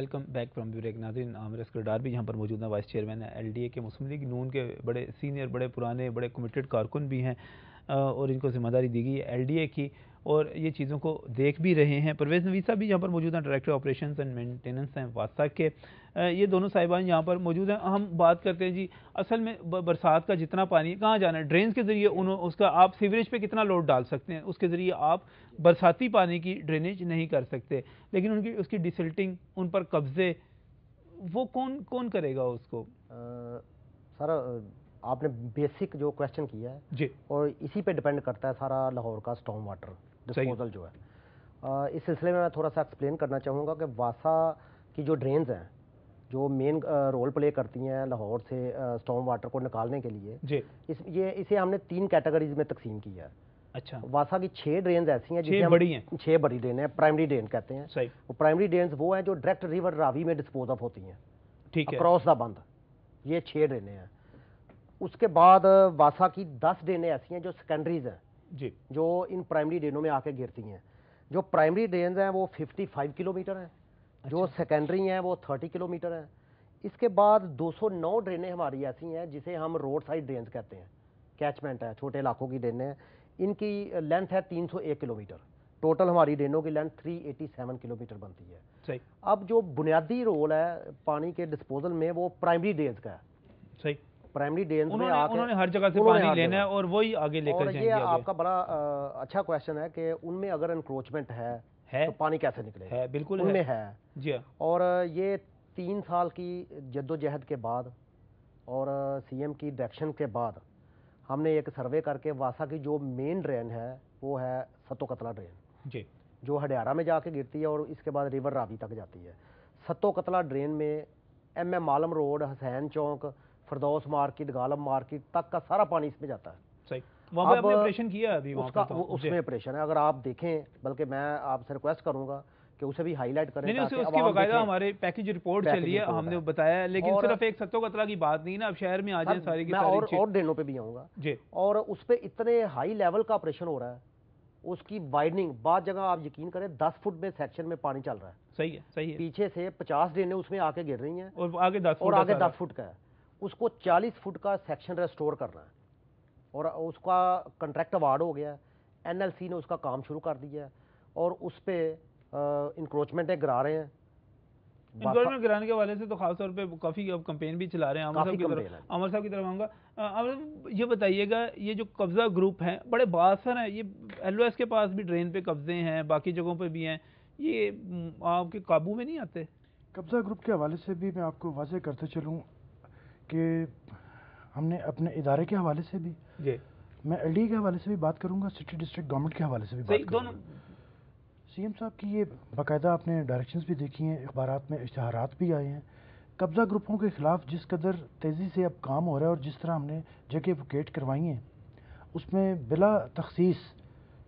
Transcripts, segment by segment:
Welcome back from break. ناظرین عامر اصغر ڈار بھی یہاں پر موجود ہیں, وائس چیئرمین ہیں LDA کے, مسلم لیگ نون کے بڑے سینئر, بڑے پرانے, بڑے کمیٹڈ کارکن بھی ہیں, اور ان کو ذمہ داری دی گئی ہے LDA کی, اور یہ چیزوں کو دیکھ بھی رہے ہیں. پرویز نوید صاحب بھی یہاں پر موجود ہیں, ڈائریکٹر آپریشنز اینڈ مینٹیننس ہیں واسا کے. یہ دونوں صاحبان یہاں پر موجود ہیں. ہم بات کرتے ہیں جی, اصل میں برسات کا جتنا پانی کہاں جانا ہے, ڈرینز کے ذریعے اس کا آپ سیوریج پہ کتنا لوڈ ڈال سکتے ہیں, اس کے ذریعے آپ برساتی پانی کی ڈرینیج نہیں کر سکتے, لیکن اس کی ڈیسلٹنگ, ان پر قبضے, وہ کون کرے گا اس کو؟ سر آپ نے بیسک جو کویشچن کیا ہے جی, اور اسی پہ ڈیپینڈ کرتا ہے سارا لاہور کا اسٹارم واٹر ڈسپوزل جو ہے. اس سلسلے میں تھوڑا سا ایکسپلین کرنا چاہوں گا کہ واسا کی جو ڈرینز ہیں جو مین رول پلے کرتی ہیں لاہور سے اسٹارم واٹر کو نکالنے کے لیے, اسے ہم نے 3 کیٹیگریز میں تقسیم کیا ہے. اچھا, واسا کی 6 ڈرینز ایسی ہیں, 6 بڑی ڈرین ہیں, پرائمری ڈرین کہتے ہیں. وہ پرائمری ڈرینز وہ ہیں جو ڈائریکٹ ریور راوی میں ڈسپوز آف ہوتی ہیں, ٹھیک ہے, اکراس دا بند. یہ 6 ڈرینیں ہیں. اس کے بعد واسا کی 10 ڈرینیں ایسی ہیں جو سیکنڈریز ہیں, جی, جو ان پرائمری ڈرینوں میں آ کے گرتی ہیں. جو پرائمری ڈرینز ہیں وہ 55 کلومیٹر ہیں, جو سیکنڈری ہیں وہ 30 کلومیٹر ہیں. اس کے بعد 209 ڈرینیں ہماری ایسی ہیں جسے ہم روڈ سائڈ ڈرینز کہتے ہیں, کیچمنٹ ہے, چھوٹے علاقوں کی ڈرینیں ہیں. ان کی لینتھ ہے 301 کلومیٹر. ٹوٹل ہماری ڈرینوں کی لینتھ 387 کلومیٹر بنتی ہے. صحیح. اب جو بنیادی رول ہے پانی کے ڈسپوزل میں وہ پرائمری ڈرینز کا ہے. صحیح. پرائمری ڈرینز میں انہوں نے ہر جگہ سے پانی لینا ہے اور وہی آگے لے کر جائیں گے. یہ آپ کا بڑا اچھا کویشچن ہے کہ ان میں اگر انکروچمنٹ ہے تو پانی کیسے نکلے گا؟ بالکل ان میں ہے جی. اور یہ 3 سال کی جدوجہد کے بعد اور CM کی ڈائریکشن کے بعد ہم نے ایک سروے کر کے واسا کی جو مین ڈرین ہے وہ ہے ستو قتلہ ڈرین, جی, جو ہڈیارہ میں جا کے گرتی ہے اور اس کے بعد ریور راوی تک جاتی ہے. ستو قتلہ ڈرین میں MM عالم روڈ, حسین چوک, فردوس مارکیٹ, غالب مارکیٹ تک کا سارا پانی اس میں جاتا ہے. صحیح. وہاں پہ آپ نے آپریشن کیا ابھی اس میں آپریشن ہے, اگر آپ دیکھیں, بلکہ میں آپ سے ریکویسٹ کروں گا کہ اسے بھی ہائی لائٹ کریں. اس کی باقاعدہ ہمارے پیکج رپورٹ چلی ہے, ہم نے بتایا, لیکن صرف ایک ستو قتلہ کی بات نہیں نا, اب شہر میں آ جائیں ساری کی ساری. اور ڈرینوں پہ بھی آؤں گا جی. اور اس پہ اتنے ہائی لیول کا آپریشن ہو رہا ہے, اس کی وائڈنگ بعض جگہ آپ یقین کریں 10 فٹ میں سیکشن میں پانی چل رہا ہے. صحیح ہے, صحیح ہے. پیچھے سے 50 ڈرینیں اس میں آ کے گر رہی ہیں اور آگے 10 فٹ کا ہے. اس کو 40 فٹ کا سیکشن ریسٹور کرنا ہے, اور اس کا کنٹریکٹ اوارڈ ہو گیا ہے. NLC نے اس کا کام شروع کر دیا ہے اور اس پہ انکروچمنٹیں گرا رہے ہیں. انکروچمنٹ گرانے کے حوالے سے تو خاص طور پہ کافی کمپین بھی چلا رہے ہیں. عامر صاحب کی طرف آؤں گا. یہ بتائیے گا, یہ جو قبضہ گروپ ہیں بڑے بااثر ہیں, یہ LOS کے پاس بھی ڈرین پہ قبضے ہیں, باقی جگہوں پہ بھی ہیں, یہ آپ کے قابو میں نہیں آتے؟ قبضہ گروپ کے حوالے سے بھی میں آپ کو واضح کرتے چلوں کہ ہم نے اپنے ادارے کے حوالے سے بھی, جی, میں LDA کے حوالے سے بھی بات کروں گا, سٹی ڈسٹرکٹ گورنمنٹ کے حوالے سے بھی بات کروں گا. CM صاحب کی یہ باقاعدہ آپ نے ڈائریکشنز بھی دیکھی ہیں, اخبارات میں اشتہارات بھی آئے ہیں. قبضہ گروپوں کے خلاف جس قدر تیزی سے اب کام ہو رہا ہے اور جس طرح ہم نے جگہ ویکیٹ کروائی ہیں, اس میں بلا تخصیص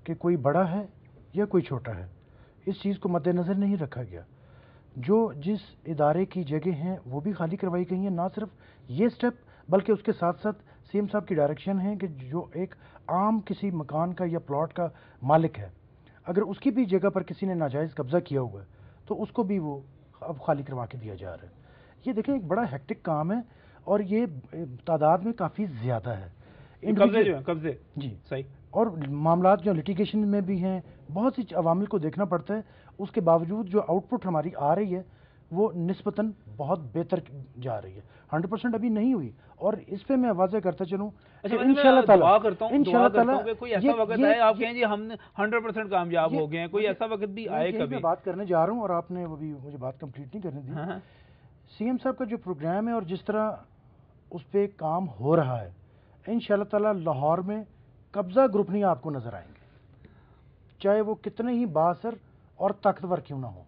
کہ کوئی بڑا ہے یا کوئی چھوٹا ہے, اس چیز کو مد نظر نہیں رکھا گیا. جو جس ادارے کی جگہ ہیں وہ بھی خالی کروائی گئی ہیں. نہ صرف یہ سٹیپ بلکہ اس کے ساتھ ساتھ CM صاحب کی ڈائریکشن ہے کہ جو ایک عام کسی مکان کا یا پلاٹ کا مالک ہے, اگر اس کی بھی جگہ پر کسی نے ناجائز قبضہ کیا ہوا ہے تو اس کو بھی وہ اب خالی کروا کے دیا جا رہا ہے. یہ دیکھیں ایک بڑا ہیکٹک کام ہے اور یہ تعداد میں کافی زیادہ ہے. قبضے جی صحیح. اور معاملات جو لٹیگیشن میں بھی ہیں, بہت سی عوامل کو دیکھنا پڑتا ہے. اس کے باوجود جو آؤٹ پٹ ہماری آ رہی ہے وہ نسبتاً بہت بہتر جا رہی ہے. 100% ابھی نہیں ہوئی, اور اس پہ میں واضح کرتا چلوں انشاءاللہ دعا کرتا ہوں کہ کوئی ایسا وقت آئے آپ کہیں جی ہم 100% کامیاب ہو گئے ہیں, کوئی ایسا وقت بھی آئے کبھی. میں بات کرنے جا رہا ہوں اور آپ نے ابھی مجھے بات کمپلیٹ نہیں کرنے دی. CM صاحب کا جو پروگرام ہے اور جس طرح اس پہ کام ہو رہا ہے, انشاءاللہ تعالی لاہور میں قبضہ گروپ نہیں آپ کو نظر آئیں گے, چاہے وہ کتنے ہی بااثر اور طاقتور کیوں نہ ہو.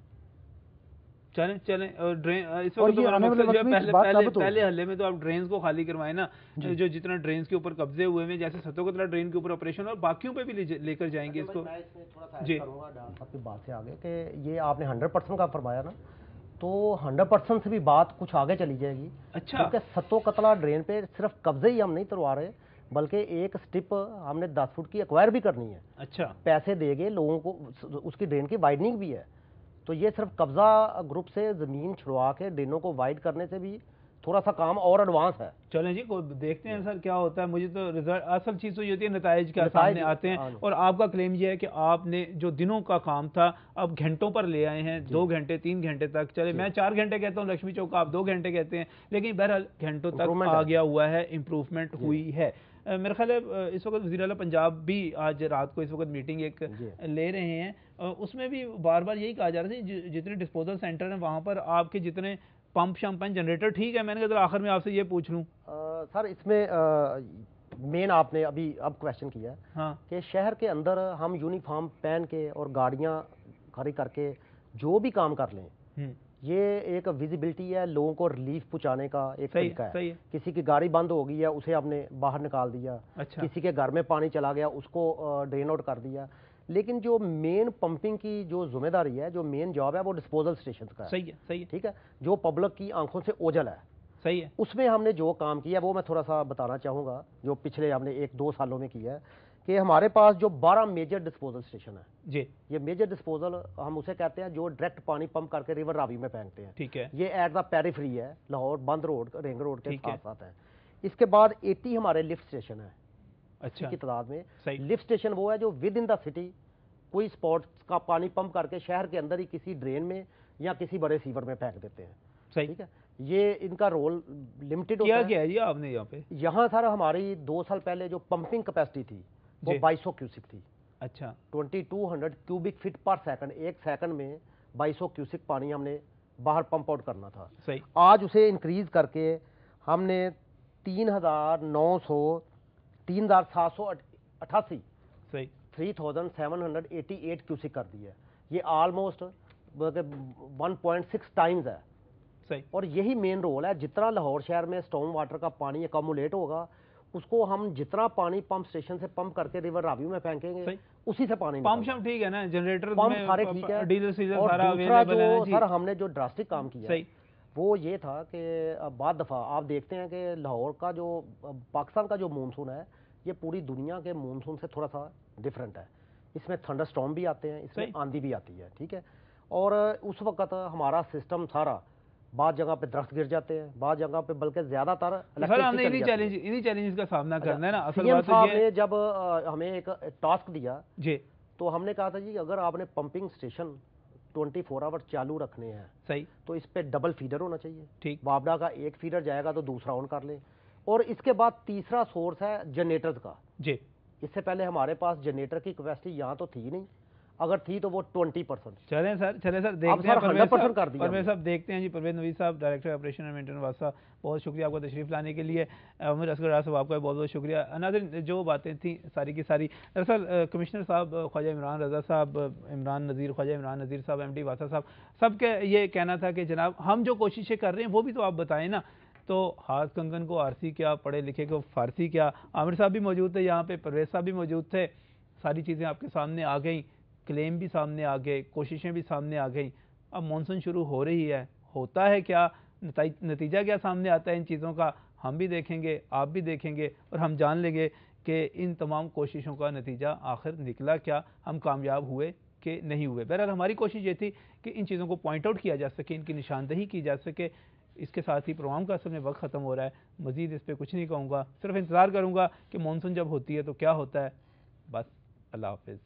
چلیں اس وقت پہلے حلے میں تو آپ ڈرینز کو خالی کروائیں نا, جو جتنا ڈرینز کے اوپر قبضے ہوئے ہیں, جیسے ستو قتلہ ڈرین کے اوپر آپریشن, اور باقیوں پہ بھی لے کر جائیں گے اس کو. جی آپ کی بات سے آگے کہ یہ آپ نے 100% کا فرمایا نا, تو 100% سے بھی بات کچھ آگے چلی جائے گی. اچھا, کیونکہ ستو قتلہ ڈرین پہ صرف قبضے ہی ہم نہیں تروا رہے, بلکہ ایک سٹپ ہم نے 10 فٹ کی ایکوائر بھی کرنی ہے. اچھا, پیسے دے گے لوگوں کو, اس کی ڈرین کی وائڈنگ بھی ہے. تو یہ صرف قبضہ گروپ سے زمین چھڑوا کے ڈرینوں کو وائڈ کرنے سے بھی تھوڑا سا کام اور ایڈوانس ہے. چلیں جی دیکھتے ہیں سر کیا ہوتا ہے. مجھے تو اصل چیز تو یہ ہوتی ہے نتائج کیا سامنے آتے ہیں, اور آپ کا کلیم یہ ہے کہ آپ نے جو دنوں کا کام تھا اب گھنٹوں پر لے آئے ہیں, 2 گھنٹے 3 گھنٹے تک. چلے میں 4 گھنٹے کہتا ہوں لکشمی چوک, آپ 2 گھنٹے کہتے ہیں, لیکن بہرحال گھنٹوں تک آ گیا ہوا ہے, امپروومنٹ ہوئی ہے. میرا خیال ہے اس وقت وزیر اعلیٰ پنجاب بھی آج رات کو اس وقت میٹنگ ایک لے رہے ہیں, اس میں بھی بار بار یہی کہا جا رہا ہے جتنے ڈسپوزل سینٹر ہیں وہاں پر آپ کے جتنے پمپ شمپ ہیں, جنریٹر ٹھیک ہے. میں نے کہا آخر میں آپ سے یہ پوچھ لوں سر, اس میں مین آپ نے اب کویشچن کیا ہے کہ شہر کے اندر ہم یونیفارم پہن کے اور گاڑیاں کھڑی کر کے جو بھی کام کر لیں, یہ ایک ویزیبلٹی ہے, لوگوں کو ریلیف پہنچانے کا ایک طریقہ ہے. کسی کی گاڑی بند ہو گئی ہے اسے آپ نے باہر نکال دیا, کسی کے گھر میں پانی چلا گیا اس کو ڈرین آؤٹ کر دیا, لیکن جو مین پمپنگ کی جو ذمہ داری ہے, جو مین جاب ہے, وہ ڈسپوزل اسٹیشن کا ہے. صحیح ہے, ٹھیک ہے, جو پبلک کی آنکھوں سے اوجھل ہے. صحیح ہے, اس میں ہم نے جو کام کیا وہ میں تھوڑا سا بتانا چاہوں گا, جو پچھلے ہم نے 1-2 سالوں میں کیا ہے, کہ ہمارے پاس جو 12 میجر ڈسپوزل اسٹیشن ہے. جی, یہ میجر ڈسپوزل ہم اسے کہتے ہیں جو ڈائریکٹ پانی پمپ کر کے ریور راوی میں پھینکتے ہیں. ٹھیک ہے, یہ ایٹ دا پیریفری ہے, لاہور بند روڈ, رنگ روڈ کے ساتھ ساتھ ہے. اس کے بعد 80 ہمارے لفٹ اسٹیشن ہے. اچھا کی تعداد میں لفٹ اسٹیشن وہ ہے جو ود ان دا سٹی کوئی اسپاٹس کا پانی پمپ کر کے شہر کے اندر ہی کسی ڈرین میں یا کسی بڑے سیور میں پھینک دیتے ہیں. ٹھیک ہے, یہ ان کا رول لمیٹڈ ہوتا ہے. کیا ہے جی آپ نے یہاں پہ؟ یہاں سر ہماری 2 سال پہلے جو پمپنگ کیپیسٹی تھی وہ 2200 کیوسک تھی. اچھا, 2200 کیوبک فٹ پر سیکنڈ, ایک سیکنڈ میں 2200 کیوسک پانی ہم نے باہر پمپ آؤٹ کرنا تھا. صحیح, آج اسے انکریز کر کے ہم نے 3788 صحیح 3788 کیوسک کر دی ہے. یہ آلموسٹ 1.6 ٹائمز ہے. صحیح, اور یہی مین رول ہے. جتنا لاہور شہر میں اسٹارم واٹر کا پانی ایکومولیٹ ہوگا, اس کو ہم جتنا پانی پمپ اسٹیشن سے پمپ کر کے ریور راوی میں پھینکیں گے, اسی سے پانی پمپ شم ٹھیک ہے نا, جنریٹر پمپ سارے ٹھیک ہے, ڈیزل سیزل اور سارا اویلیبل ہے. سر ہم نے جو ڈراسٹک کام کیا وہ یہ تھا کہ بعد دفعہ آپ دیکھتے ہیں کہ لاہور کا جو پاکستان کا جو مونسون ہے یہ پوری دنیا کے مونسون سے تھوڑا سا ڈفرینٹ ہے. اس میں تھنڈر سٹارم بھی آتے ہیں, اس میں آندھی بھی آتی ہے. ٹھیک ہے, اور اس وقت ہمارا سسٹم سارا بعض جگہ پہ درخت گر جاتے ہیں, بعض جگہ پہ بلکہ زیادہ تر انہی چیلنجز کا سامنا کرنا ہے نا. سی ایم صاحب نے جب ہمیں ایک ٹاسک دیا جی, تو ہم نے کہا تھا جی اگر آپ نے پمپنگ اسٹیشن 24 آور چالو رکھنے ہیں صحیح, تو اس پہ ڈبل فیڈر ہونا چاہیے. ٹھیک, بابڈا کا ایک فیڈر جائے گا تو دوسرا آن کر لیں. اور اس کے بعد تیسرا سورس ہے جنریٹرز کا. جی, اس سے پہلے ہمارے پاس جنریٹر کی کیپیسٹی یہاں تو تھی نہیں, اگر تھی تو وہ 20%. چلیں سر دیکھتے ہیں. پرویز صاحب دیکھتے ہیں جی. پرویز نوید صاحب ڈائریکٹر آپریشن اور مینٹیننس واسطہ, بہت شکریہ آپ کو تشریف لانے کے لیے. عامر اصغر ڈار صاحب آپ کا بہت بہت شکریہ. ناظرین جو باتیں تھیں ساری کی ساری, دراصل کمشنر صاحب خواجہ عمران رضا صاحب, خواجہ عمران نذیر صاحب, ایم ڈی واسطہ صاحب, سب کے یہ کہنا تھا کہ جناب ہم جو کوششیں کر رہے ہیں وہ بھی تو آپ بتائیں نا. تو ہاتھ کنگن کو آرسی کیا, پڑھے لکھے کو فارسی کیا. عامر صاحب بھی موجود تھے یہاں پہ, پرویز صاحب بھی موجود تھے. ساری چیزیں آپ کے سامنے آ گئیں, کلیم بھی سامنے آ گئے, کوششیں بھی سامنے آ گئیں. اب مانسون شروع ہو رہی ہے, ہوتا ہے کیا, نتیجہ کیا سامنے آتا ہے ان چیزوں کا, ہم بھی دیکھیں گے, آپ بھی دیکھیں گے, اور ہم جان لیں گے کہ ان تمام کوششوں کا نتیجہ آخر نکلا کیا, ہم کامیاب ہوئے کہ نہیں ہوئے. بہرحال ہماری کوشش یہ تھی کہ ان چیزوں کو پوائنٹ آؤٹ کیا جا سکے, ان کی نشاندہی کی جا سکے. اس کے ساتھ ہی پروگرام کا اصل میں وقت ختم ہو رہا ہے. مزید اس پہ کچھ نہیں کہوں گا, صرف انتظار کروں گا کہ مانسون جب ہوتی ہے تو کیا ہوتا ہے. بس, اللہ حافظ.